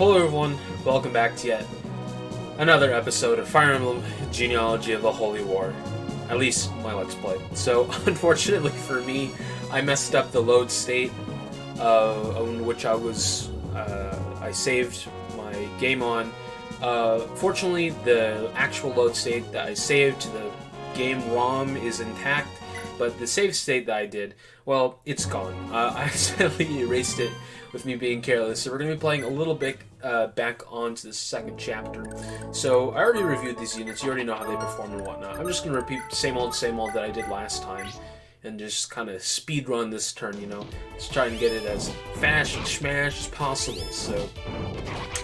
Hello everyone, welcome back to yet another episode of Fire Emblem Genealogy of the Holy War. At least my Let's Play. So, unfortunately for me, I messed up the load state on which I saved my game on. Fortunately, the actual load state that I saved to the game ROM is intact, but the save state that I did, well, it's gone. I accidentally erased it with me being careless, so we're going to be playing a little bit back onto the second chapter. So, I already reviewed these units, you already know how they perform and whatnot. I'm just going to repeat the same old that I did last time, and just kind of speed run this turn, you know. Just try and get it as fast and smash as possible. So,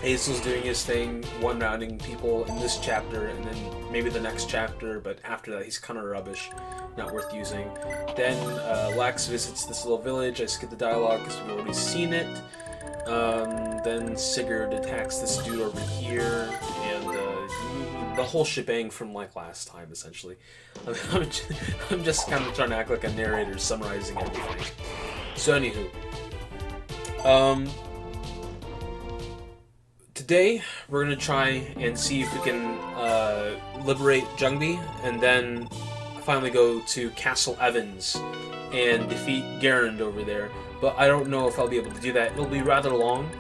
Hazel's doing his thing, one-rounding people in this chapter, and then maybe the next chapter, but after that he's kind of rubbish, not worth using. Then Lax visits this little village. I skip the dialogue because we've already seen it. Then Sigurd attacks this dude over here, and the whole shebang from like last time, essentially. I'm just kind of trying to act like a narrator summarizing everything. So anywho, today we're gonna try and see if we can liberate Jungbi, and then finally go to Castle Evans and defeat Garand over there. But I don't know if I'll be able to do that. It'll be rather long,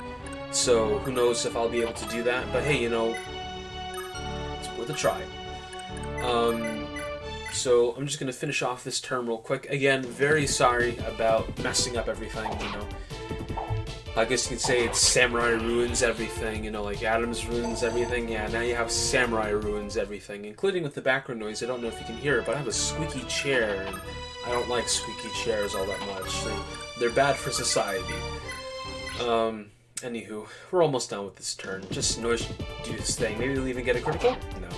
so who knows if I'll be able to do that. But hey, you know, it's worth a try. So I'm just going to finish off this turn real quick. Again, very sorry about messing up everything, you know. I guess you could say it's Samurai ruins everything, you know, like Adams ruins everything. Yeah, now you have Samurai ruins everything, including with the background noise. I don't know if you can hear it, but I have a squeaky chair, and I don't like squeaky chairs all that much. They're bad for society. Anywho, we're almost done with this turn. Just Noise do his thing. Maybe we'll even get a critical? No.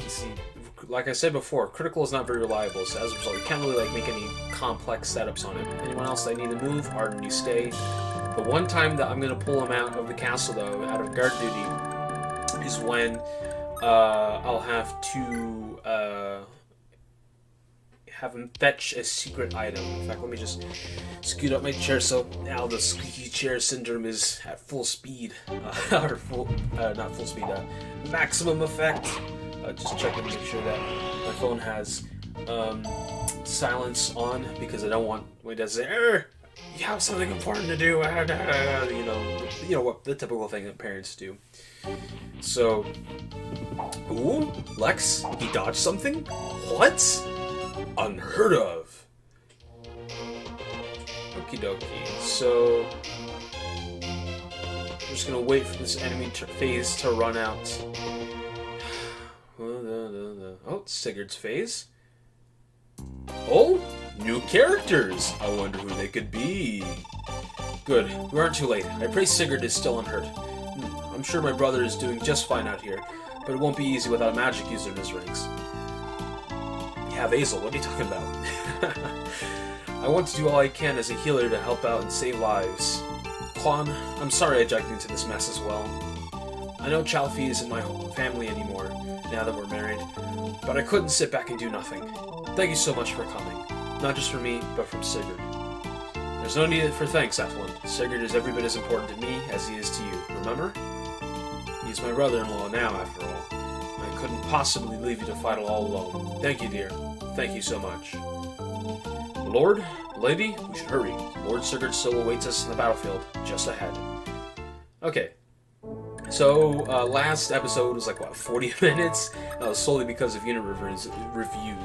You see, like I said before, critical is not very reliable, so as a result, you can't really like make any complex setups on it. Anyone else I need to move? Arden, you stay. The one time that I'm going to pull him out of the castle, though, out of guard duty, is when I'll have to have him fetch a secret item. In fact, let me just scoot up my chair so now the squeaky chair syndrome is at full speed. Or full, not full speed, maximum effect. Just checking to make sure that my phone has silence on, because I don't want when it does say, you have something important to do, you know what, the typical thing that parents do. So, ooh, Lex, he dodged something? What? Unheard of. Okie dokie. So, I'm just gonna wait for this enemy phase to run out. Oh, it's Sigurd's phase. Oh, new characters. I wonder who they could be. Good, we aren't too late. I pray Sigurd is still unhurt. I'm sure my brother is doing just fine out here, but it won't be easy without a magic user in his ranks. You have Hazel, what are you talking about? I want to do all I can as a healer to help out and save lives. Quan, I'm sorry I dragged you into this mess as well. I know Chalfie isn't my family anymore, now that we're married, but I couldn't sit back and do nothing. Thank you so much for coming. Not just from me, but from Sigurd. There's no need for thanks, Ethelyn. Sigurd is every bit as important to me as he is to you, remember? He's my brother-in-law now, after all. I couldn't possibly leave you to fight it all alone. Thank you, dear. Thank you so much. Lord, lady, we should hurry. Lord Sigurd still awaits us in the battlefield, just ahead. Okay. So, last episode was like, what, 40 minutes? That was solely because of unit reviews,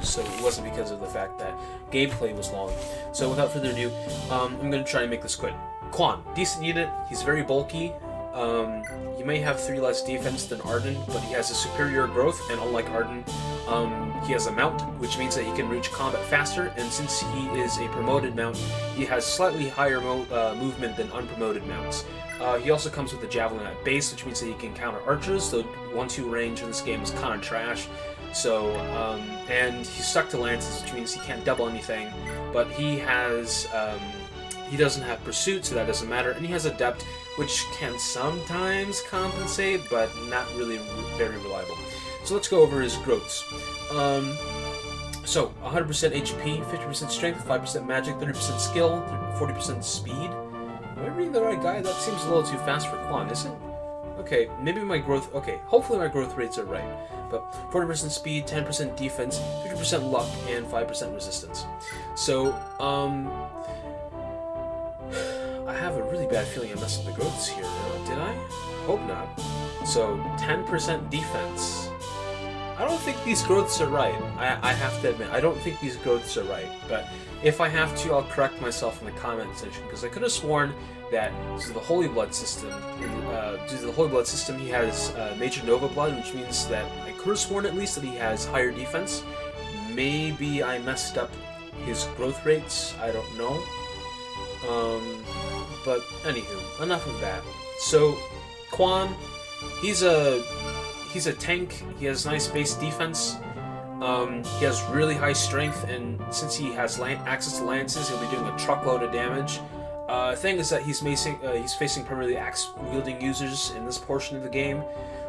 so it wasn't because of the fact that gameplay was long. So, without further ado, I'm going to try and make this quick. Quan, decent unit, he's very bulky. He may have 3 less defense than Arden, but he has a superior growth, and unlike Arden, he has a mount, which means that he can reach combat faster, and since he is a promoted mount, he has slightly higher movement than unpromoted mounts. He also comes with a javelin at base, which means that he can counter archers, though 1-2 range in this game is kind of trash. So, and he's stuck to lances, which means he can't double anything, but he has, he doesn't have pursuit, so that doesn't matter, and he has adept, which can sometimes compensate, but not really very reliable. So let's go over his growths. So, 100% HP, 50% strength, 5% magic, 30% skill, 40% speed. Am I reading the right guy? That seems a little too fast for Quan, isn't it? Okay, maybe my growth... Okay, hopefully my growth rates are right. But 40% speed, 10% defense, 50% luck, and 5% resistance. So, I have a really bad feeling I messed up the growths here. Did I? Hope not. So, 10% defense. I don't think these growths are right. I have to admit, I don't think these growths are right. But if I have to, I'll correct myself in the comment section, because I could have sworn that due to the Holy Blood system, he has Major Nova Blood, which means that I could have sworn at least that he has higher defense. Maybe I messed up his growth rates. I don't know. But anywho, enough of that. So, Quan, he's a tank. He has nice base defense. He has really high strength, and since he has access to lances, he'll be doing a truckload of damage. Thing is that he's facing primarily axe-wielding users in this portion of the game,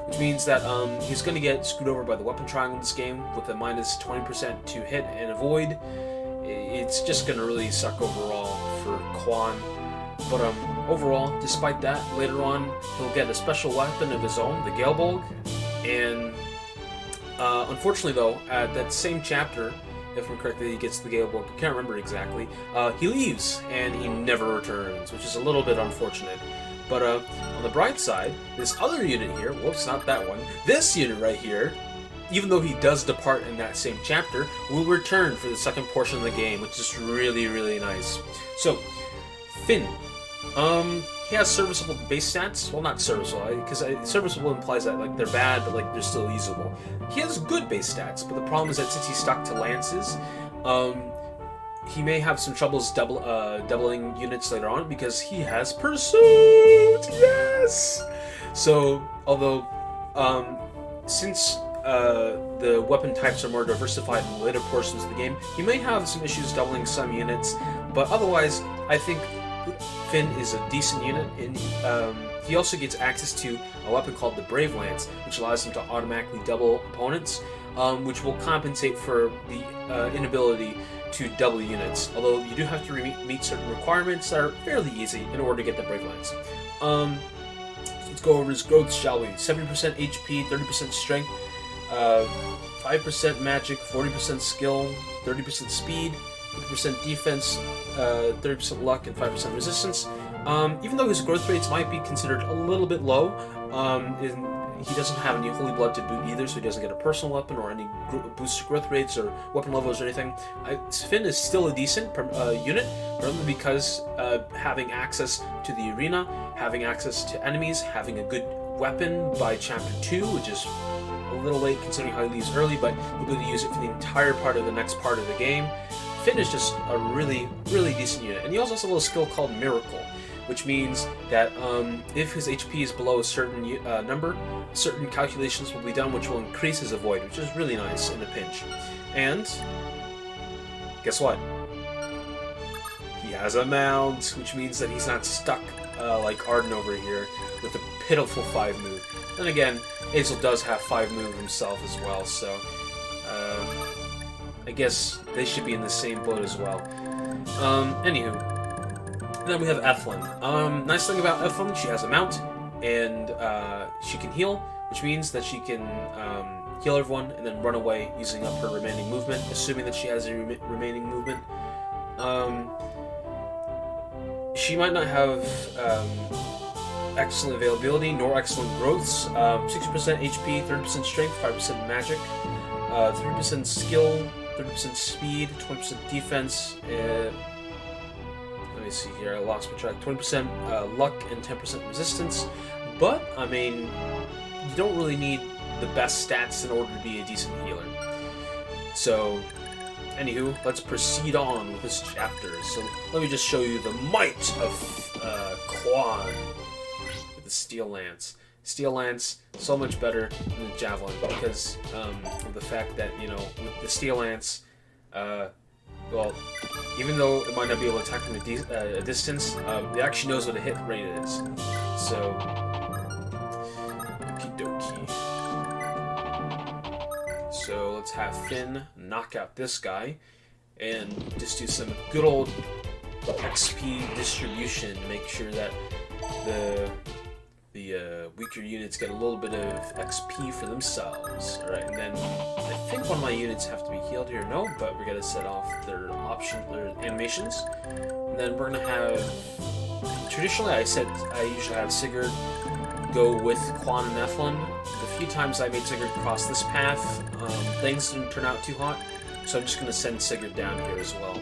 which means that he's going to get screwed over by the weapon triangle in this game with a minus 20% to hit and avoid. It's just going to really suck overall for Quan. But overall, despite that, later on he'll get a special weapon of his own, the Galebolg, and unfortunately though, at that same chapter, if I'm correct, that he gets the Galebolg, I can't remember exactly, he leaves and he never returns, which is a little bit unfortunate. But on the bright side, this other unit here, whoops, not that one, this unit right here, even though he does depart in that same chapter, will return for the second portion of the game, which is really, really nice. So, Finn. He has serviceable base stats. Well, not serviceable, because serviceable implies that like they're bad, but like they're still usable. He has good base stats, but the problem is that since he's stuck to lances, he may have some troubles doubling units later on because he has pursuit. Yes. So, although since the weapon types are more diversified in the later portions of the game, he may have some issues doubling some units, but otherwise, I think Finn is a decent unit, and he also gets access to a weapon called the Brave Lance, which allows him to automatically double opponents, which will compensate for the inability to double units, although you do have to meet certain requirements that are fairly easy in order to get the Brave Lance. Let's go over his growth, shall we? 70% HP, 30% strength, 5% magic, 40% skill, 30% speed, 50% defense, 30% luck, and 5% resistance. Even though his growth rates might be considered a little bit low, he doesn't have any Holy Blood to boot either, so he doesn't get a personal weapon or any boosted growth rates or weapon levels or anything. Finn is still a decent unit, probably because having access to the arena, having access to enemies, having a good weapon by Chapter 2, which is a little late considering how he leaves early, but he'll be able to use it for the entire part of the next part of the game. Finn is just a really, really decent unit. And he also has a little skill called Miracle, which means that if his HP is below a certain number, certain calculations will be done which will increase his avoid, which is really nice in a pinch. And guess what? He has a mount, which means that he's not stuck like Arden over here with a pitiful 5 move. Then again, Hazel does have 5 move himself as well, so I guess they should be in the same boat as well. Anywho, then we have Eflin. Nice thing about Eflin, she has a mount, and she can heal, which means that she can heal everyone and then run away using up her remaining movement, assuming that she has a remaining movement. She might not have excellent availability nor excellent growths. 60% HP, 30% strength, 5% magic, 3% skill, 30% speed, 20% defense, let me see here, I lost my track, 20% luck and 10% resistance, but, I mean, you don't really need the best stats in order to be a decent healer. So, anywho, let's proceed on with this chapter. So, let me just show you the might of Quan with the Steel Lance. Steel Lance, so much better than the Javelin, because of the fact that, you know, with the Steel Lance, well, even though it might not be able to attack from a distance, it actually knows what a hit rate is. So, okie dokie. So, let's have Finn knock out this guy, and just do some good old XP distribution to make sure that the weaker units get a little bit of XP for themselves. Alright, and then I think one of my units have to be healed here. No, but we're gonna set off their animations. And then we're gonna have, traditionally I usually have Sigurd go with Quan and Ethlin. The few times I made Sigurd cross this path, things didn't turn out too hot, so I'm just gonna send Sigurd down here as well.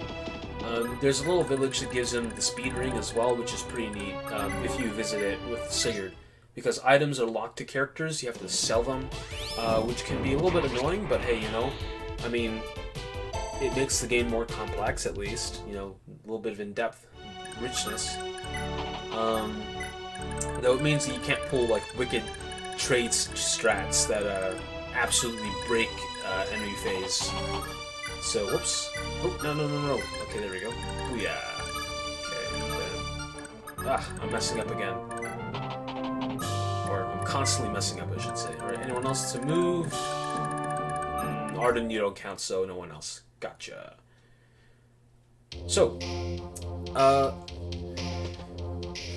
There's a little village that gives him the speed ring as well, which is pretty neat if you visit it with Sigurd. Because items are locked to characters, you have to sell them, which can be a little bit annoying, but hey, you know, I mean, it makes the game more complex at least, you know, a little bit of in-depth richness. Though it means that you can't pull like wicked traits strats that absolutely break enemy phase. So, whoops. Oh, no. Okay, there we go. Booyah. Okay, then... I'm messing up again. Or, I'm constantly messing up, I should say. Alright, anyone else to move? Arden, you don't count, so no one else. Gotcha. So,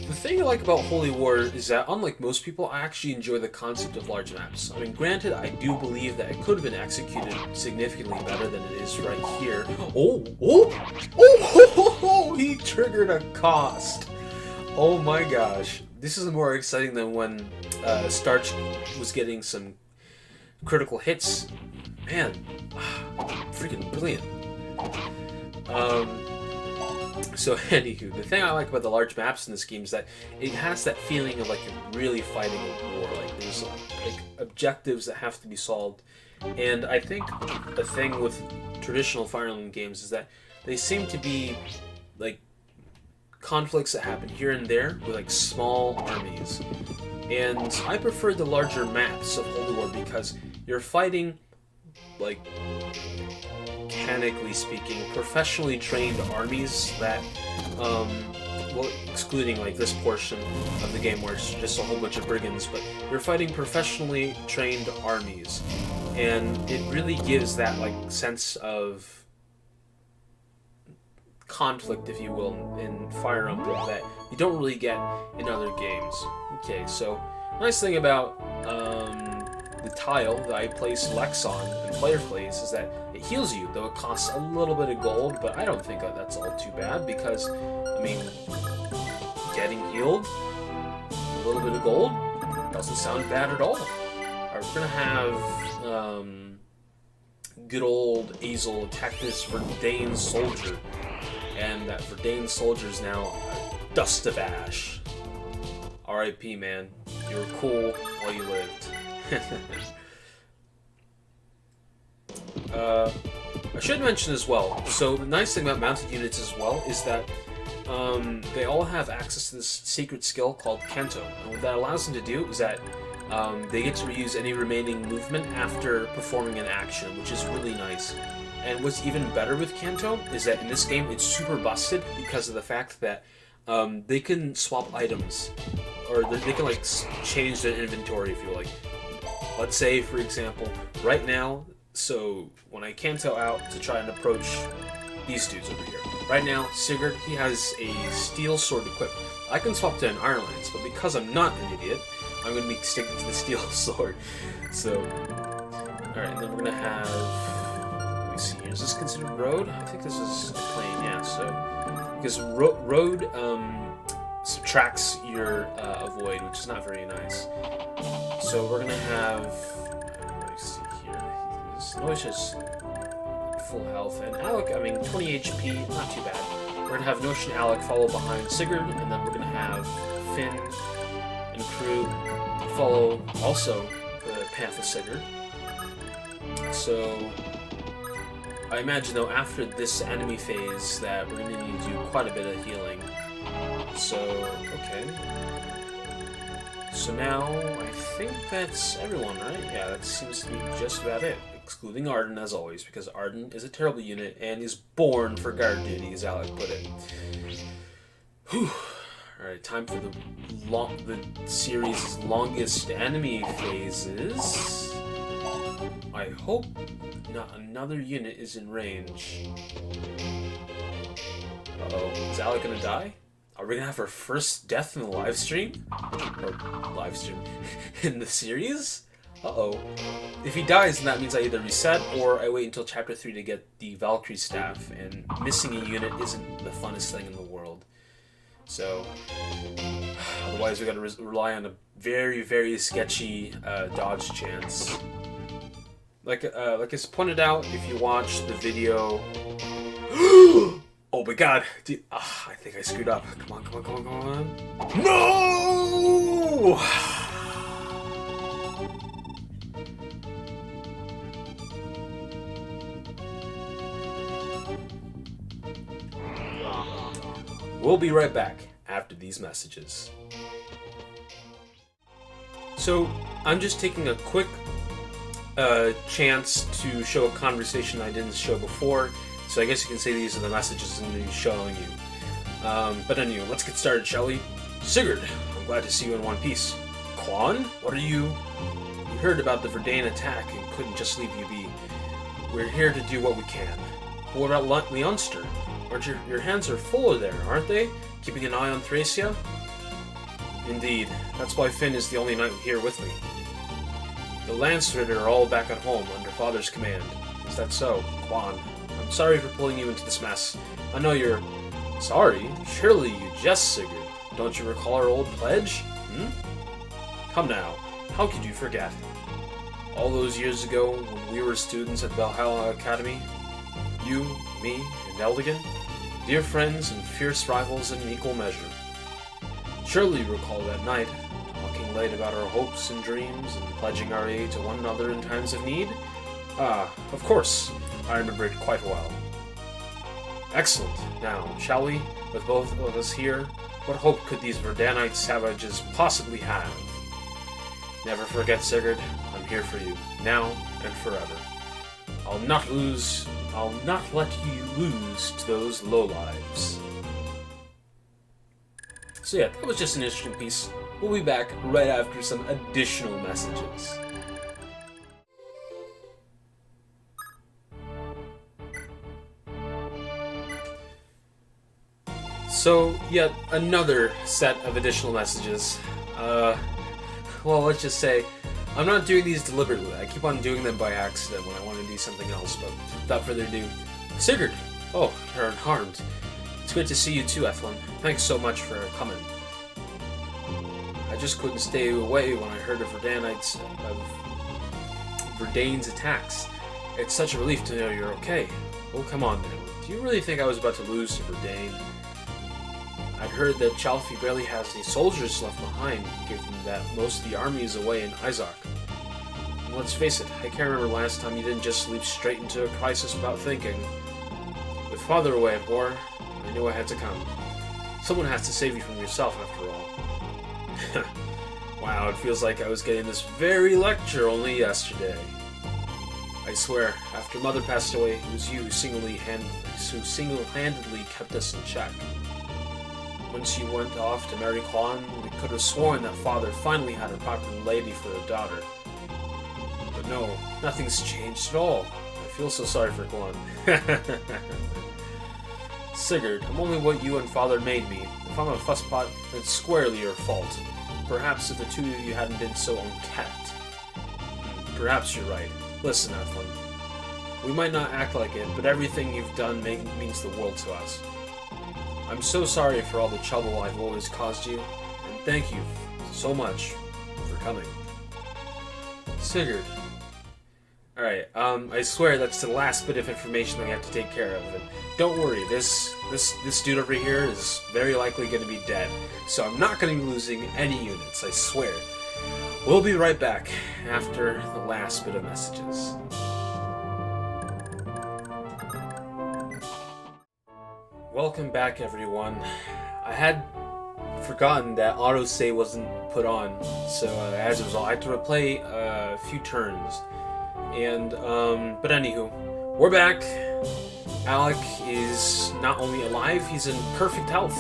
the thing I like about Holy War is that, unlike most people, I actually enjoy the concept of large maps. I mean, granted, I do believe that it could have been executed significantly better than it is right here. Oh, he triggered a cost. Oh my gosh. This is more exciting than when Starch was getting some critical hits. Man, freaking brilliant. So anywho, the thing I like about the large maps in this game is that it has that feeling of like you're really fighting a war. Like there's like objectives that have to be solved, and I think the thing with traditional Fire Emblem games is that they seem to be like conflicts that happen here and there with like small armies, and I prefer the larger maps of Holy War because you're fighting like, mechanically speaking, professionally trained armies that, well, excluding like this portion of the game where it's just a whole bunch of brigands, but you're fighting professionally trained armies, and it really gives that like sense of conflict, if you will, in Fire Emblem that you don't really get in other games. Okay, so nice thing about the tile that I place Lex on and player plays is that it heals you, though it costs a little bit of gold, but I don't think that's all too bad because, I mean, getting healed, a little bit of gold, doesn't sound bad at all. Alright, we're gonna have good old Azel attack this Verdane soldier, and that Verdane soldier is now a dust of ash. R.I.P. man, you were cool while you lived. I should mention as well, so the nice thing about mounted units as well is that they all have access to this secret skill called Kanto, and what that allows them to do is that they get to reuse any remaining movement after performing an action, which is really nice. And what's even better with Kanto is that in this game it's super busted because of the fact that they can swap items, or they can like change their inventory if you like. Let's say, for example, right now, so when I Kanto out to try and approach these dudes over here, right now, Sigurd, he has a steel sword equipped. I can swap to an Iron Lance, but because I'm not an idiot, I'm going to be sticking to the steel sword. So, alright, and then we're going to have, let me see here, is this considered road? I think this is a plane, yeah, so, because road subtracts your avoid, which is not very nice. So we're gonna have, let me see here, Noisha's full health, and Alec, I mean, 20 HP, not too bad. We're gonna have Notion Alec follow behind Sigurd, and then we're gonna have Finn and crew follow also the path of Sigurd. So, I imagine though, after this enemy phase, that we're gonna need to do quite a bit of healing. So, okay. So now, I think that's everyone, right? Yeah, that seems to be just about it. Excluding Arden, as always, because Arden is a terrible unit and is born for guard duty, as Alec put it. Whew. Alright, time for the series' longest enemy phases. I hope not another unit is in range. Uh-oh, is Alec gonna die? Are we gonna have our first death in the live stream? Or live stream in the series? Uh-oh. If he dies, then that means I either reset or I wait until chapter 3 to get the Valkyrie staff, and missing a unit isn't the funnest thing in the world. So, otherwise we gotta rely on a very, very sketchy dodge chance. Like it's pointed out, if you watch the video... Oh my god! Dude, I think I screwed up. Come on, come on, come on, come on. No! We'll be right back after these messages. So, I'm just taking a quick chance to show a conversation I didn't show before. So I guess you can say these are the messages I'm going to be showing you. But anyway, let's get started, shall we? Sigurd, I'm glad to see you in one piece. Quan, what are you? You heard about the Verdane attack and couldn't just leave you be. We're here to do what we can. But what about Leonster? Aren't your hands are full there, aren't they? Keeping an eye on Thracia? Indeed. That's why Finn is the only knight here with me. The Landsritter are all back at home under Father's command. Is that so, Quan? I'm sorry for pulling you into this mess. I know you're... Sorry? Surely you jest, Sigurd. Don't you recall our old pledge? Come now. How could you forget? All those years ago, when we were students at Valhalla Academy, you, me, and Eldigan, dear friends and fierce rivals in equal measure. Surely you recall that night, talking late about our hopes and dreams and pledging our aid to one another in times of need? Ah, of course. I remember it quite well. Excellent. Now, shall we, with both of us here, what hope could these Verdanite savages possibly have? Never forget, Sigurd, I'm here for you, now and forever. I'll not let you lose to those lowlives. So yeah, that was just an interesting piece. We'll be back right after some additional messages. So, yet another set of additional messages. Well, let's just say, I'm not doing these deliberately. I keep on doing them by accident when I want to do something else, but without further ado, Sigurd! Oh, you're unharmed. It's great to see you too, Ethlin. Thanks so much for coming. I just couldn't stay away when I heard of Verdane's attacks. It's such a relief to know you're okay. Oh, come on now. Do you really think I was about to lose to Verdane? I'd heard that Chalfie barely has any soldiers left behind, given that most of the army is away in Izak. And let's face it, I can't remember last time you didn't just leap straight into a crisis without thinking. With Father away at war, I knew I had to come. Someone has to save you from yourself, after all. Wow, it feels like I was getting this very lecture only yesterday. I swear, after Mother passed away, it was you who single-handedly kept us in check. Once you went off to marry Quan, we could have sworn that Father finally had a proper lady for a daughter. But no, nothing's changed at all. I feel so sorry for Quan. Sigurd, I'm only what you and Father made me. If I'm a fusspot, then it's squarely your fault. Perhaps if the two of you hadn't been so unkept. Perhaps you're right. Listen, Ethlin. We might not act like it, but everything you've done means the world to us. I'm so sorry for all the trouble I've always caused you, and thank you so much for coming. Sigurd. Alright, I swear that's the last bit of information we have to take care of, and don't worry, this dude over here is very likely going to be dead, so I'm not going to be losing any units, I swear. We'll be right back after the last bit of messages. Welcome back, everyone. I had forgotten that autosave wasn't put on, so as a result, I had to replay a few turns. And but anywho, we're back. Alec is not only alive, he's in perfect health.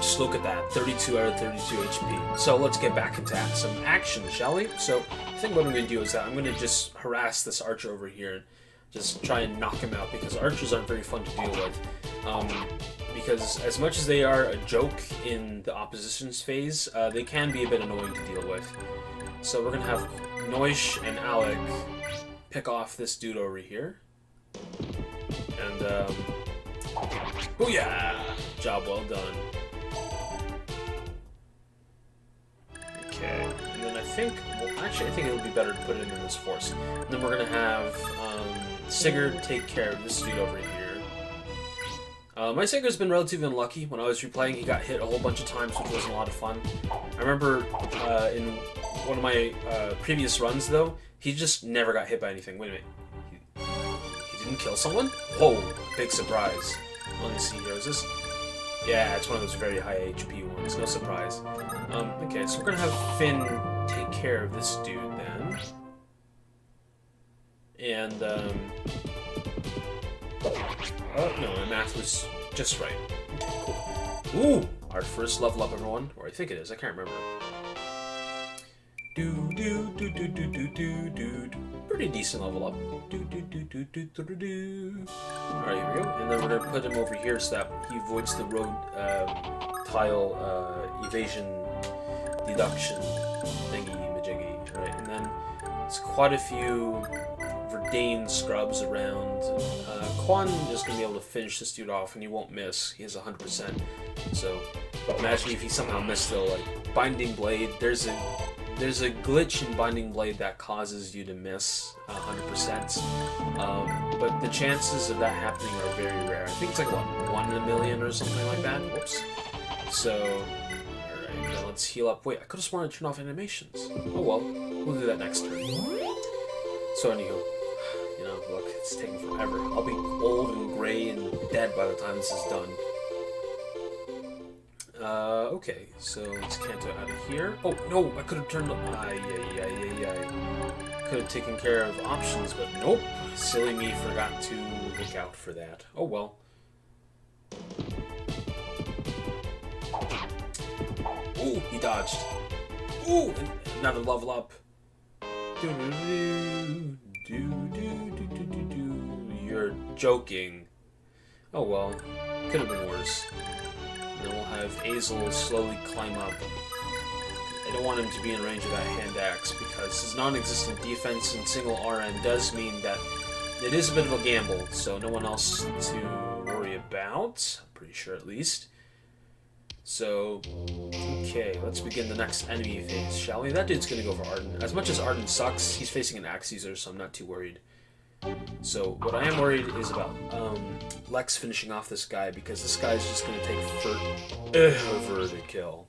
Just look at that, 32 out of 32 HP. So let's get back into some action, shall we? So I think what I'm going to do is that I'm going to just harass this archer over here. just try and knock him out, because archers aren't very fun to deal with. Because as much as they are a joke in the oppositions phase, they can be a bit annoying to deal with. So we're going to have Noish and Alec pick off this dude over here. And, booyah! Job well done. Okay, and then I think, well, actually I think it would be better to put it in this force. And then we're going to have Sigurd take care of this dude over here. My Sigurd's been relatively unlucky. When I was replaying, he got hit a whole bunch of times, which wasn't a lot of fun. I remember in one of my previous runs, though, he just never got hit by anything. Wait a minute. He didn't kill someone? Whoa, big surprise. Let me see here. Is this... Yeah, it's one of those very high HP ones. No surprise. Okay, so we're going to have Finn take care of this dude, then. And, oh, no, my math was just right. Okay, cool. Ooh! Our first level up, everyone. Or I think it is. I can't remember. Pretty decent level up. Alright, here we go. And then we're going to put him over here so that he avoids the road tile evasion deduction thingy-majiggy. Right, and then it's quite a few Verdane scrubs around. Quan is going to be able to finish this dude off, and he won't miss. He has 100%. So imagine if he somehow missed, though. Like Binding Blade, there's a glitch in Binding Blade that causes you to miss 100%. But the chances of that happening are very rare. I think it's like, what, 1 in a million or something like that? Whoops. So, alright, now let's heal up. Wait, I could have sworn to turn off animations. Oh well, we'll do that next turn. So anywho, you know, look, it's taking forever. I'll be old and gray and dead by the time this is done. Okay, so let's canto out of here. Oh, no, I could have turned... Could have taken care of options, but nope. Silly me forgot to look out for that. Oh, well. Ooh, he dodged. Ooh, another level up. You're joking. Oh, well. Could have been worse. Then we'll have Azel slowly climb up. I don't want him to be in range of that hand axe because his non-existent defense and single RN does mean that it is a bit of a gamble, so no one else to worry about. I'm pretty sure at least. So, okay, let's begin the next enemy phase, shall we? That dude's gonna go for Arden. As much as Arden sucks, he's facing an axe user, so I'm not too worried. So, what I am worried is about Lex finishing off this guy, because this guy's just going to take forever to kill.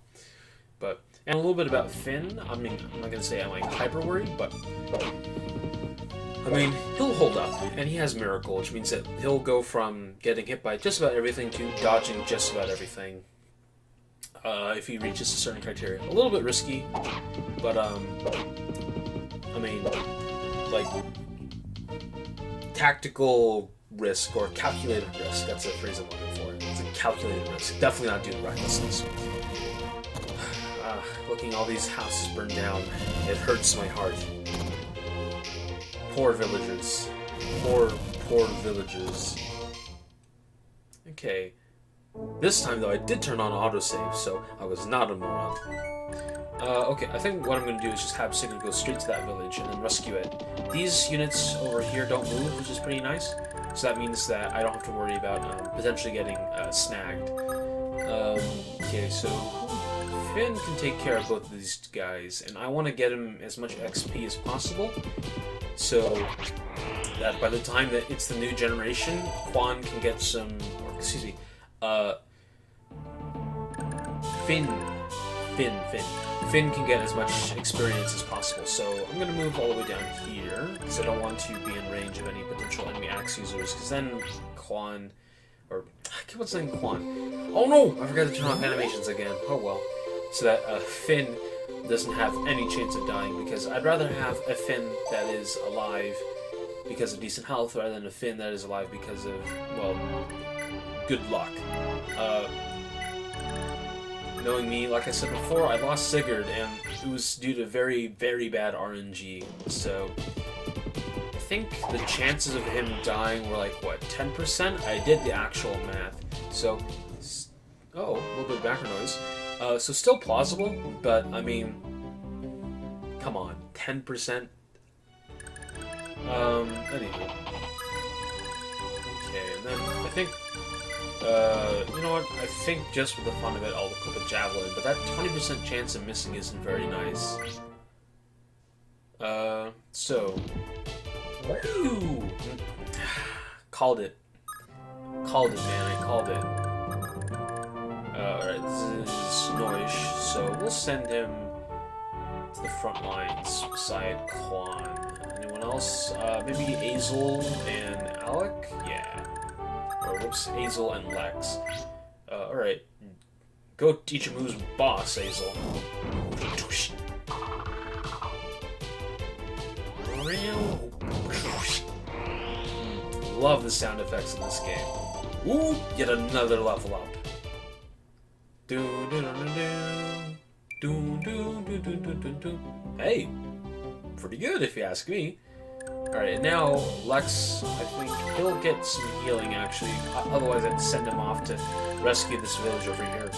But, and a little bit about Finn. I mean, I'm not going to say I'm like hyper worried, but I mean, he'll hold up, and he has Miracle, which means that he'll go from getting hit by just about everything to dodging just about everything. If he reaches a certain criteria. A little bit risky, but I mean, like, tactical risk or calculated risk. That's a phrase I'm looking for. It's a calculated risk. Definitely not due to recklessness. Looking all these houses burned down, it hurts my heart. Poor villagers. Poor villagers. Okay. This time, though, I did turn on autosave, so I was not a moron. Okay, I think what I'm going to do is just have Sigurd go straight to that village and then rescue it. These units over here don't move, which is pretty nice. So that means that I don't have to worry about potentially getting snagged. Okay, so Finn can take care of both of these guys, and I want to get him as much XP as possible, so that by the time that it's the new generation, Quan can get some, or excuse me, Finn can get as much experience as possible, so I'm going to move all the way down here, because I don't want to be in range of any potential enemy axe users, because then Quan, or, I keep on saying Quan. Oh no! I forgot to turn off animations again. Oh well. So that Finn doesn't have any chance of dying, because I'd rather have a Finn that is alive because of decent health, rather than a Finn that is alive because of, well, good luck. Knowing me, like I said before, I lost Sigurd, and it was due to very, very bad RNG. So, think the chances of him dying were like, what, 10%? I did the actual math. So, oh, a little bit of background noise. So still plausible, but I mean, come on, 10%? Anyway. Okay, and then I think, you know what, I think just for the fun of it, I'll equip a javelin, but that 20% chance of missing isn't very nice. So... Woo! Called it. Called it, man, I called it. Alright, this is Noish, so we'll send him to the front lines beside Quan. Anyone else? Maybe Azel and Alec? Yeah. Or, whoops, Azel and Lex. Alright. Go teach him who's boss, Azel. Love the sound effects in this game. Ooh, yet another level up. Hey, pretty good if you ask me. Alright, and now Lex, I think he'll get some healing actually. Otherwise I'd send him off to rescue this village over here.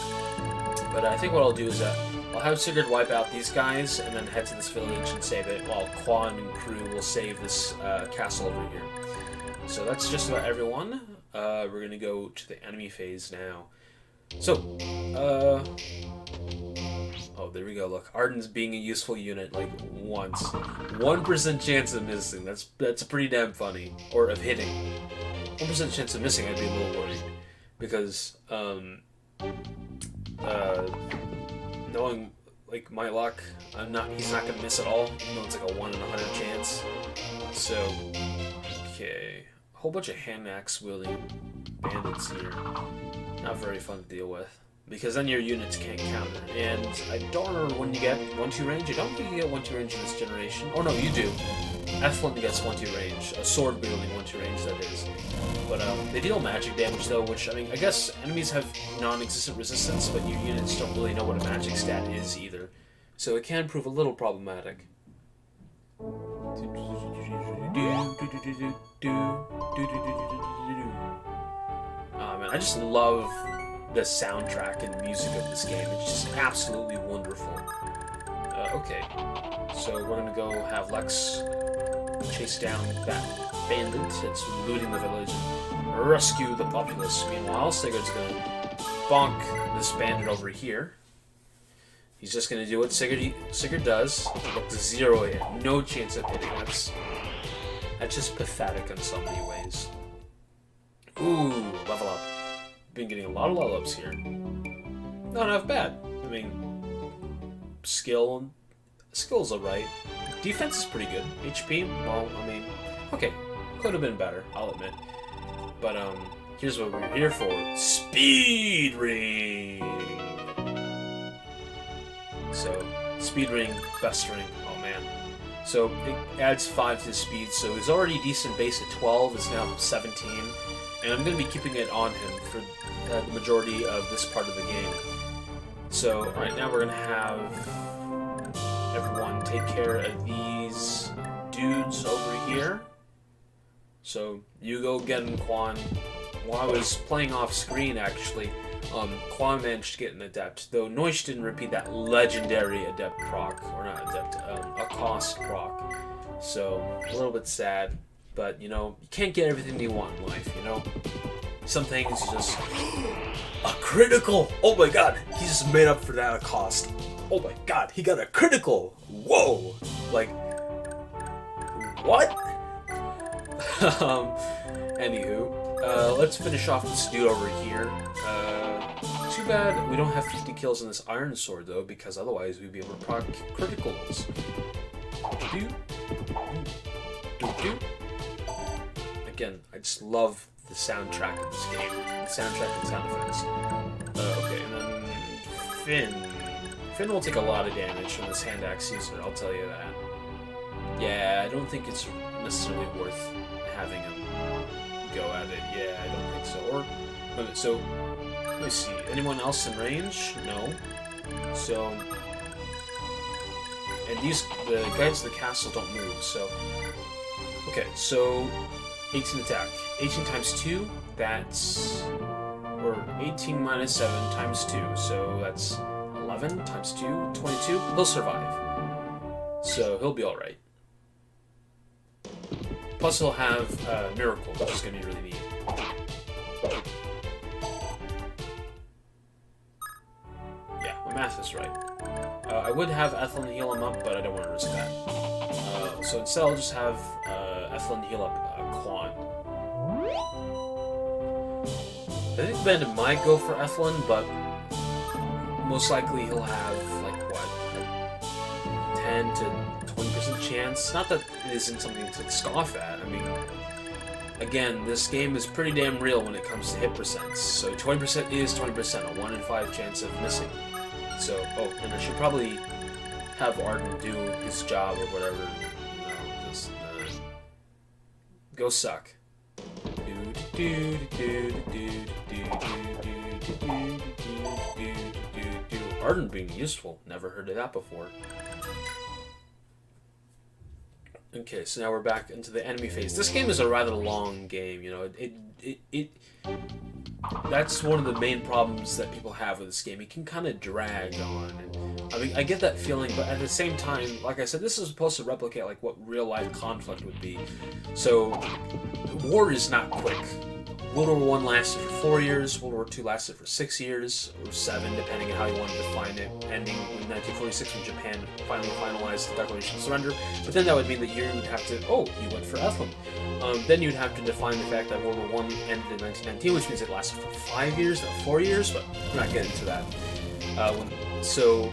But I think what I'll do is I'll have Sigurd wipe out these guys and then head to this village and save it, while Quan and crew will save this castle over here. So that's just about everyone. We're gonna go to the enemy phase now. So, oh, there we go, look. Arden's being a useful unit, like, once. 1% chance of missing, that's pretty damn funny. Or of hitting. 1% chance of missing, I'd be a little worried. Because, knowing, like, my luck, he's not gonna miss at all, even though it's like a 1 in 100 chance. So, okay. A whole bunch of hand axe wielding bandits here. Not very fun to deal with, because then your units can't counter. And I don't remember when you get 1-2 range. I don't think you get 1-2 range in this generation. Oh no, you do. F1 gets 1-2 range. A sword wielding 1-2 range, that is. But they deal magic damage though, which, I mean, I guess enemies have non-existent resistance, but your units don't really know what a magic stat is either. So it can prove a little problematic. Oh man, I just love the soundtrack and music of this game. It's just absolutely wonderful. Okay, so we're gonna go have Lex chase down that bandit that's looting the village and rescue the populace. Meanwhile, Sigurd's gonna bonk this bandit over here. He's just gonna do what Sigurd does. Get the 0 hit, no chance of hitting. That's just pathetic in so many ways. Ooh, level up. Been getting a lot of level ups here. Not bad. I mean, skill's alright. Defense is pretty good. HP, well, I mean, okay, could have been better, I'll admit. But here's what we're here for: speed ring. So, speed ring, best ring. Oh man. So it adds 5 to speed. So he's already decent base at 12. It's now 17. And I'm going to be keeping it on him for the majority of this part of the game. So, right now we're going to have everyone take care of these dudes over here. So, you go get him, Quan. While I was playing off screen, actually, Quan managed to get an Adept, though Noish didn't repeat that legendary Adept proc, or not Adept, Accost proc. So, a little bit sad. But, you know, you can't get everything you want in life, you know? Some things you just... A critical! Oh my god! He just made up for that Accost. Oh my god, he got a critical! Whoa! Like... What? Anywho, let's finish off this dude over here. Too bad we don't have 50 kills in this Iron Sword, though, because otherwise we'd be able to proc criticals. Again, I just love the soundtrack of this game. The soundtrack and sound effects. Okay, and then Finn. Finn will take a lot of damage from this hand axe user, I'll tell you that. Yeah, I don't think it's necessarily worth having him go at it. Yeah, I don't think so. Or, okay, so, let me see. Anyone else in range? No. So, and the guys of the castle don't move, so Okay, so 18 attack. 18 times 2, that's... Or 18 minus 7 times 2, so that's 11 times 2, 22. He'll survive. So he'll be alright. Plus he'll have Miracle, which is going to be really neat. Yeah, my math is right. I would have Ethelyn heal him up, but I don't want to risk that. So instead I'll just have Ethelyn heal up Quan. I think Ben might go for Ethelyn, but most likely he'll have, like, what, 10 to 20% chance? Not that it isn't something to scoff at. I mean, again, this game is pretty damn real when it comes to hit percents. So 20% is 20%, a 1 in 5 chance of missing. So, oh, and I should probably have Arden do his job or whatever. No, just, go suck. Arden being useful. Never heard of that before. Okay, so now we're back into the enemy phase. This game is a rather long game, you know. That's one of the main problems that people have with this game. It can kind of drag on. And, I mean, I get that feeling, but at the same time, like I said, this is supposed to replicate like what real-life conflict would be. So, war is not quick. World War I lasted for 4 years, World War II lasted for 6 years, or 7, depending on how you want to define it, ending in 1946 when Japan finally finalized the Declaration of Surrender. But then that would mean that you would have to, oh, you went for Ethelyn. Then you'd have to define the fact that World War I ended in 1919, which means it lasted for 5 years, not 4 years, but we're not getting to that. So,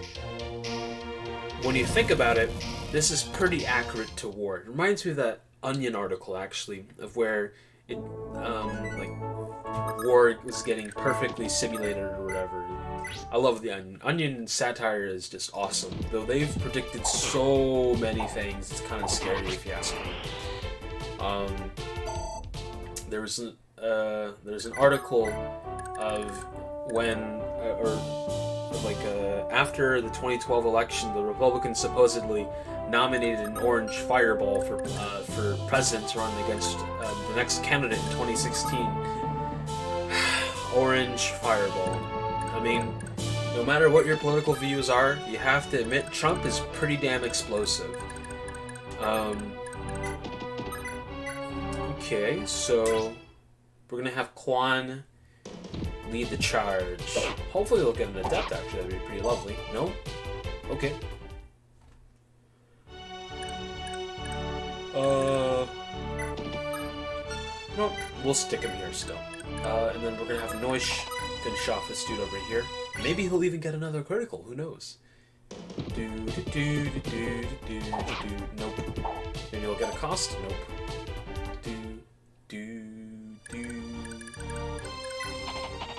when you think about it, this is pretty accurate to war. It reminds me of that Onion article, actually, of where it, like, war is getting perfectly simulated or whatever. I love the Onion. Onion satire is just awesome. Though they've predicted so many things, it's kind of scary if you ask me. There's an article of when, after the 2012 election, the Republicans supposedly nominated an orange fireball for president to run against the next candidate in 2016. Orange fireball. I mean, no matter what your political views are, you have to admit Trump is pretty damn explosive. Okay, so we're gonna have Quan lead the charge. Hopefully they'll get an adept, actually. That'd be pretty lovely. No? Okay. No, we'll stick him here still. And then we're gonna have Noish finish off this dude over here. Maybe he'll even get another critical, who knows? Nope. Maybe he'll get a cost? Nope.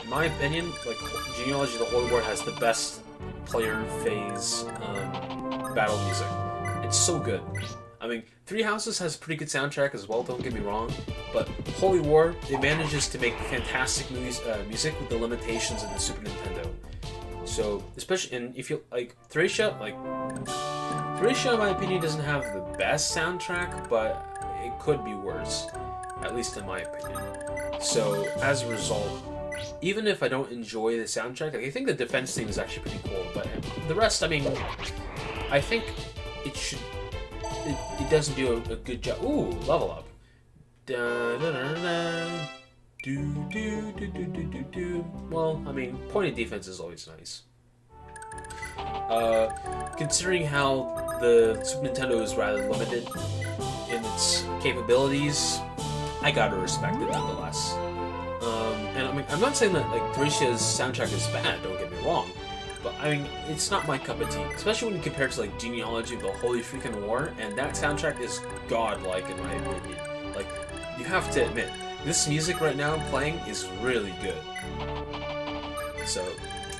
In my opinion, like, Genealogy of the Holy War has the best player phase battle music. It's so good. I mean, Three Houses has a pretty good soundtrack as well, don't get me wrong, but Holy War, it manages to make fantastic music with the limitations of the Super Nintendo. So, especially, and if you, like, Thracia, in my opinion, doesn't have the best soundtrack, but it could be worse, at least in my opinion. So, as a result, even if I don't enjoy the soundtrack, like, I think the defense theme is actually pretty cool, but the rest, I mean, I think it should... It doesn't do a good job. Ooh, level up. Well, I mean, pointed defense is always nice. Considering how the Super Nintendo is rather limited in its capabilities, I gotta respect it nonetheless. And I mean, I'm not saying that like Thricia's soundtrack is bad. Don't get me wrong. But, I mean, it's not my cup of tea. Especially when you compare it to, like, Genealogy of the Holy Freaking War, and that soundtrack is godlike, in my opinion. Like, you have to admit, this music right now playing is really good. So,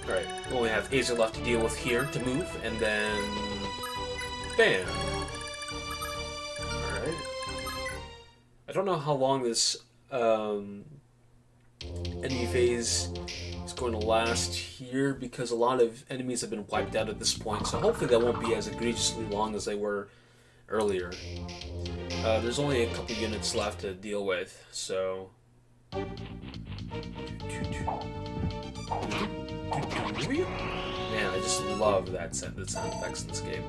alright, we only have Azer left to deal with here to move, and then... Bam! Alright. I don't know how long this, enemy phase is going to last here because a lot of enemies have been wiped out at this point, so hopefully that won't be as egregiously long as they were earlier. There's only a couple units left to deal with, so... Man, I just love the sound effects in this game.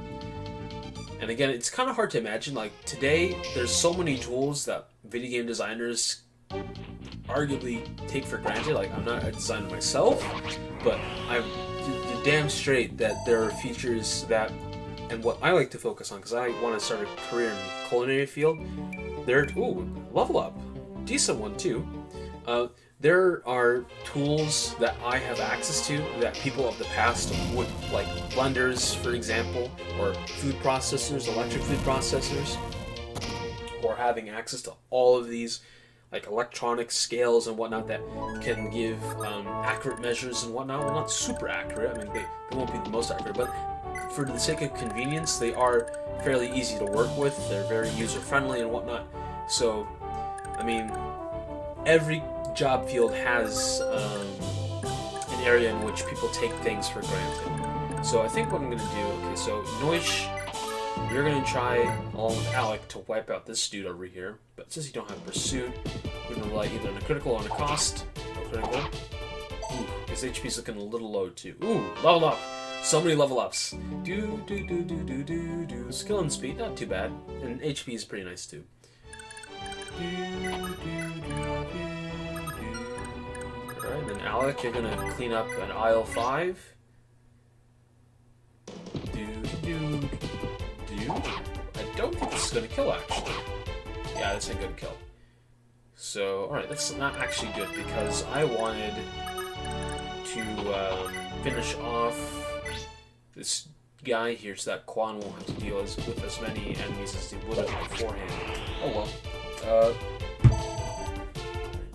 And again, it's kind of hard to imagine, like, today, there's so many tools that video game designers arguably take for granted. Like, I'm not a designer myself, but I'm damn straight that there are features that, and what I like to focus on, because I want to start a career in the culinary field, level up. Decent one, too. There are tools that I have access to that people of the past would, like blenders, for example, or food processors, electric food processors, or having access to all of these like electronic scales and whatnot that can give accurate measures and whatnot. Well, not super accurate. I mean, they won't be the most accurate, but for the sake of convenience, they are fairly easy to work with. They're very user-friendly and whatnot. So, I mean, every job field has an area in which people take things for granted. So I think what I'm going to do, okay, so Noish, you're going to try, along with Alec, to wipe out this dude over here. But since you don't have Pursuit, we're going to rely either on a critical or on a cost. No critical. Ooh, his HP's looking a little low too. Ooh, level up! So many level ups. Skill and speed, not too bad. And HP is pretty nice too. Alright, then Alec, you're gonna clean up an aisle 5. I don't think this is gonna kill, actually. Yeah, this ain't gonna kill. So, alright, that's not actually good, because I wanted to finish off this guy here so that Quan won't have to deal with as many enemies as he would have beforehand. Oh well.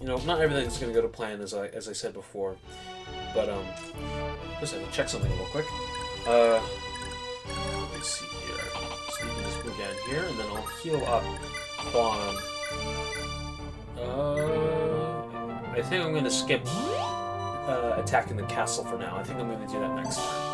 You know, not everything's going to go to plan, as I said before, but just have to check something real quick. Let me see here. So we can just move down here, and then I'll heal up Quan. I think I'm going to skip attacking the castle for now. I think I'm going to do that next time.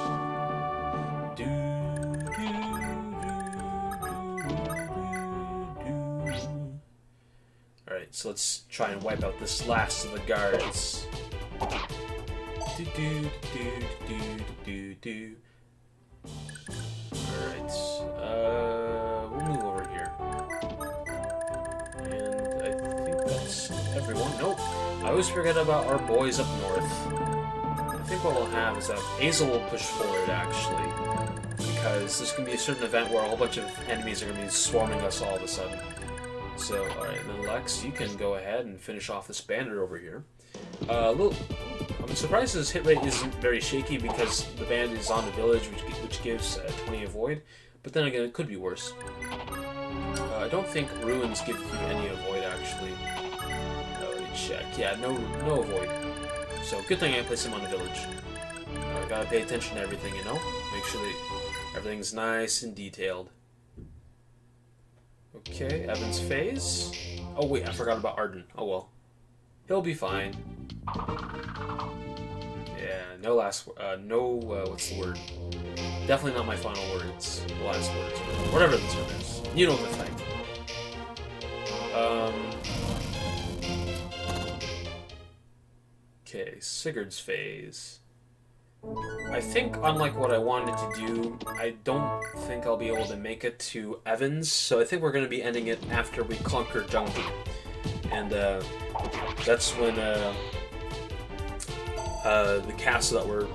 Alright, so let's try and wipe out this last of the guards. Alright, we'll move over here. And I think that's everyone. Nope, I always forget about our boys up north. I think what we'll have is that Hazel will push forward, actually, because there's going to be a certain event where a whole bunch of enemies are going to be swarming us all of a sudden. So, alright, then Lex, you can go ahead and finish off this bandit over here. I'm surprised his hit rate isn't very shaky because the bandit is on the village, which gives 20 avoid, but then again, it could be worse. I don't think ruins give you any avoid, actually. Let me check. Yeah, no avoid. So, good thing I place him on the village. Gotta pay attention to everything, you know? Make sure that everything's nice and detailed. Okay, Evan's phase. Oh wait, I forgot about Arden. Oh well. He'll be fine. Yeah, no last... what's the word? Definitely not my final words. The last words. Whatever the term is. You know the thing. Okay, Sigurd's phase. I think, unlike what I wanted to do, I don't think I'll be able to make it to Evans, so I think we're going to be ending it after we conquer Jungbi. And that's when the castle that we're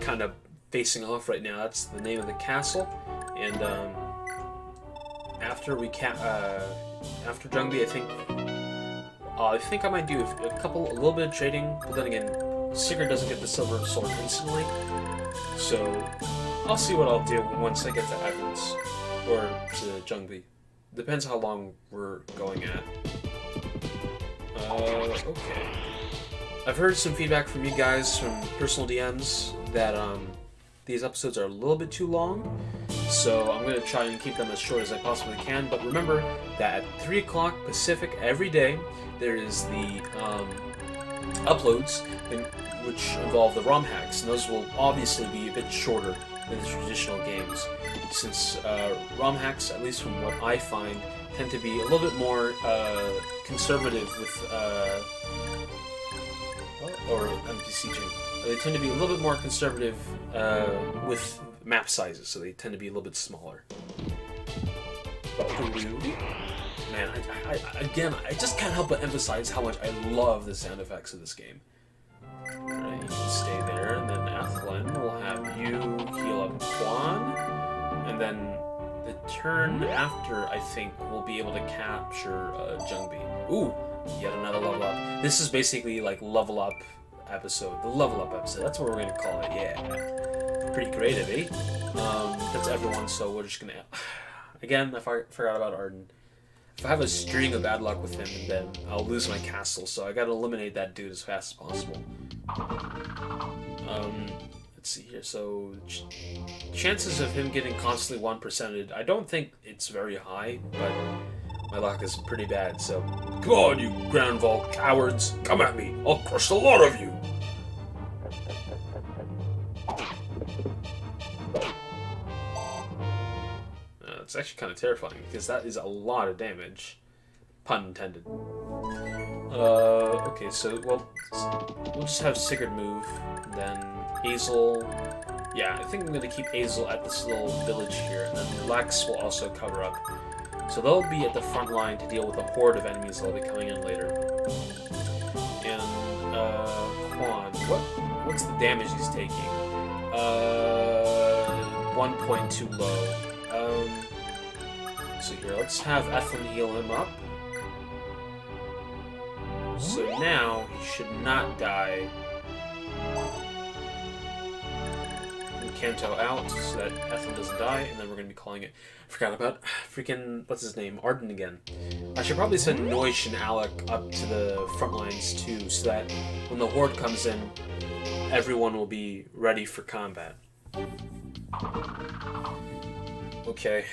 kind of facing off right now, that's the name of the castle. And after after Jungbi, I think I might do a little bit of trading, but then again, Sigurd doesn't get the silver sword instantly, so I'll see what I'll do once I get to Evans, or to Jungbi. Depends how long we're going at. Okay. I've heard some feedback from you guys from personal DMs that these episodes are a little bit too long, so I'm going to try and keep them as short as I possibly can, but remember that at 3 o'clock Pacific every day, there is the uploads, which involve the ROM hacks, and those will obviously be a bit shorter than the traditional games. since ROM hacks, at least from what I find, tend to be a little bit more conservative with, or NPCG. They tend to be a little bit more conservative with map sizes, so they tend to be a little bit smaller. Man, again, I just can't help but emphasize how much I love the sound effects of this game. Alright, you can stay there, and then Athlon will have you heal up Quan, and then the turn after, I think, we'll be able to capture Jungbi. Ooh, yet another level up. This is basically like level up episode, the level up episode. That's what we're gonna call it. Yeah, pretty creative, eh? That's everyone. So we're just gonna. Again, I forgot about Arden. If I have a string of bad luck with him, then I'll lose my castle. So I gotta eliminate that dude as fast as possible. Let's see here. So chances of him getting constantly 1%ed, I don't think it's very high, but my luck is pretty bad. So come on, you Grand Vault cowards, come at me! I'll crush a lot of you. It's actually kind of terrifying because that is a lot of damage, pun intended. Okay, so we'll just have Sigurd move, then Azel. Yeah, I think I'm gonna keep Azel at this little village here, and then Lex will also cover up. So they'll be at the front line to deal with a horde of enemies that'll be coming in later. And Quan, what's the damage he's taking? 1.2 low. So here, let's have Ethlin heal him up. So now he should not die. And Kanto out so that Ethlin doesn't die, and then we're gonna be calling it. Forgot about freaking what's his name, Arden again. I should probably send Noish and Alec up to the front lines too, so that when the horde comes in, everyone will be ready for combat. Okay.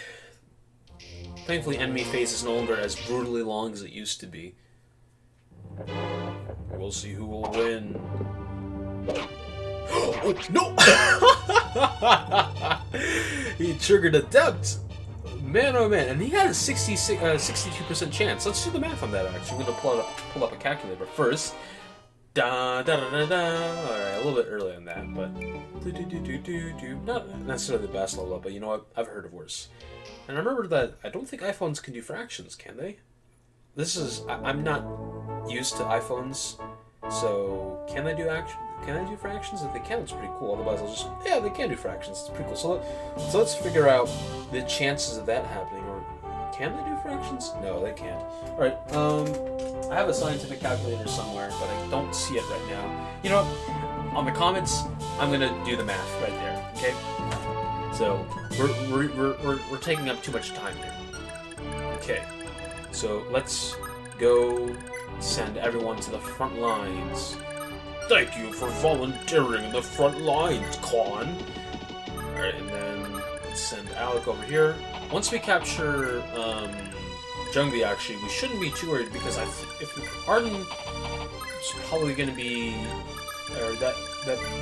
Thankfully, enemy phase is no longer as brutally long as it used to be. We'll see who will win. Oh, no! He triggered Adept! Man, oh man, and he had a 62% chance. Let's do the math on that, actually. I'm going to pull up a calculator. But first, da da da da da. Alright, a little bit early on that, but not necessarily the best level up, but you know what? I've heard of worse. And I remember that I don't think iPhones can do fractions, can they? I'm not used to iPhones, so can they do fractions? If they can, it's pretty cool. Otherwise, I'll just, yeah, they can do fractions. It's pretty cool. So let's figure out the chances of that happening. Or can they do fractions? No, they can't. All right. I have a scientific calculator somewhere, but I don't see it right now. You know what? On the comments, I'm gonna do the math right there. Okay. So we're taking up too much time here. Okay. So let's go send everyone to the front lines. Thank you for volunteering in the front lines, Quan. Alright, and then let's send Alec over here. Once we capture Jungbi, actually, we shouldn't be too worried because if Arden is probably going to be, or that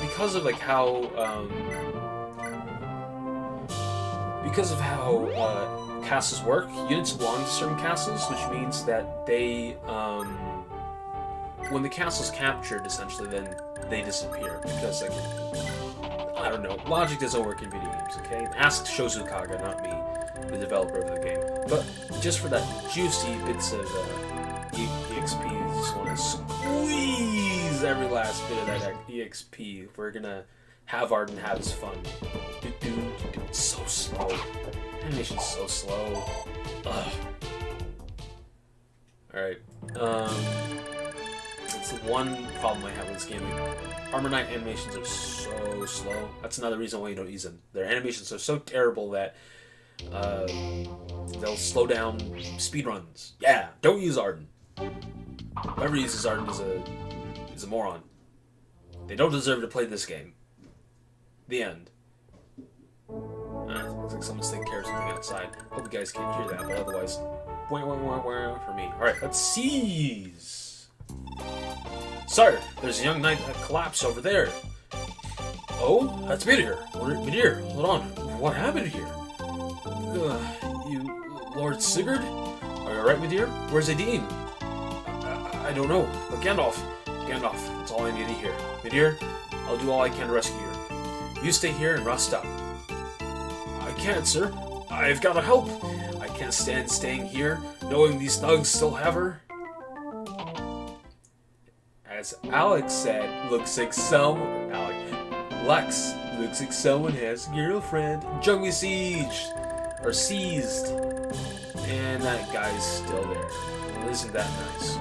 because of like how castles work, units belong to certain castles, which means that they, when the castle's captured, essentially, then they disappear. Because, like, I don't know, logic doesn't work in video games, okay? Ask Shozukaga, not me, the developer of the game. But just for that juicy bits of EXP, you just want to squeeze every last bit of that EXP. We're gonna have Arden have his fun. It's so slow. Animation's so slow. Ugh. Alright. That's the one problem I have with this game. Armor Knight animations are so slow. That's another reason why you don't use them. Their animations are so terrible that they'll slow down speedruns. Yeah, don't use Arden. Whoever uses Arden is a moron. They don't deserve to play this game. The end. Looks like someone's taking care of something outside. Hope you guys can't hear that, but otherwise, wah, wah, wah, wah for me. Alright, let's seize! Sire, there's a young knight that collapsed over there. Oh, that's Midir. Midir, hold on. What happened here? You, Lord Sigurd? Are you alright, my dear? Where's Adine? I don't know. But Gandalf, that's all I need to hear. My dear, I'll do all I can to rescue you. You stay here and rest up. I can't, sir. I've got to help. I can't stand staying here, knowing these thugs still have her. As Alex said, Lex looks like someone has a girlfriend. Jungle seized. And that guy's still there. Well, isn't that nice?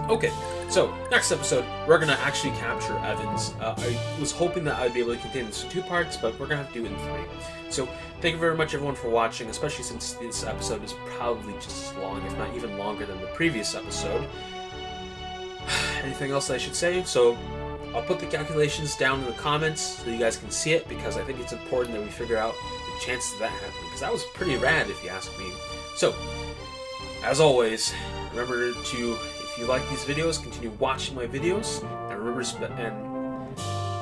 Okay, so next episode, we're going to actually capture Evans. I was hoping that I'd be able to contain this in 2 parts, but we're going to have to do it in 3. So, thank you very much everyone for watching, especially since this episode is probably just as long, if not even longer than the previous episode. Anything else I should say? So, I'll put the calculations down in the comments so you guys can see it, because I think it's important that we figure out the chances of that happening, because that was pretty rad if you ask me. So, as always, remember to, if you like these videos, continue watching my videos, and remember and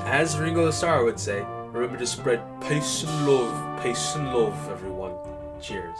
as Ringo the Star would say, remember to spread peace and love, everyone. Cheers.